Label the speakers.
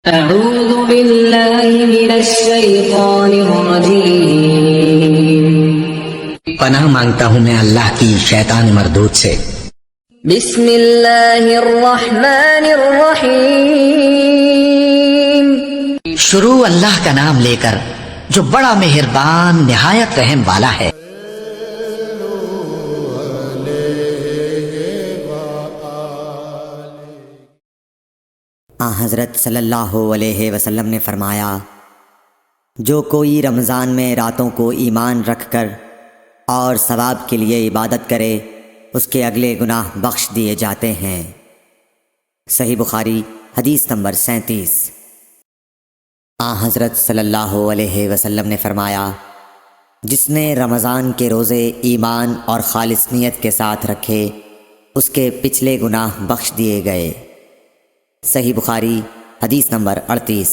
Speaker 1: أعوذ بالله من الشيطان الرجيم
Speaker 2: پناہ مانگتا ہوں میں اللہ کی شیطان مردود سے۔
Speaker 1: بسم اللہ الرحمن الرحیم
Speaker 2: شروع اللہ کا نام لے کر جو بڑا مہربان نہایت رحم والا ہے۔
Speaker 3: حضرت صلی اللہ علیہ وسلم نے فرمایا، جو کوئی رمضان میں راتوں کو ایمان رکھ کر اور ثواب کے لیے عبادت کرے اس کے اگلے گناہ بخش دیے جاتے ہیں۔ صحیح بخاری حدیث نمبر 37۔ حضرت صلی اللہ علیہ وسلم نے فرمایا، جس نے رمضان کے روزے ایمان اور خالص نیت کے ساتھ رکھے اس کے پچھلے گناہ بخش دیے گئے۔ صحیح بخاری حدیث نمبر 38۔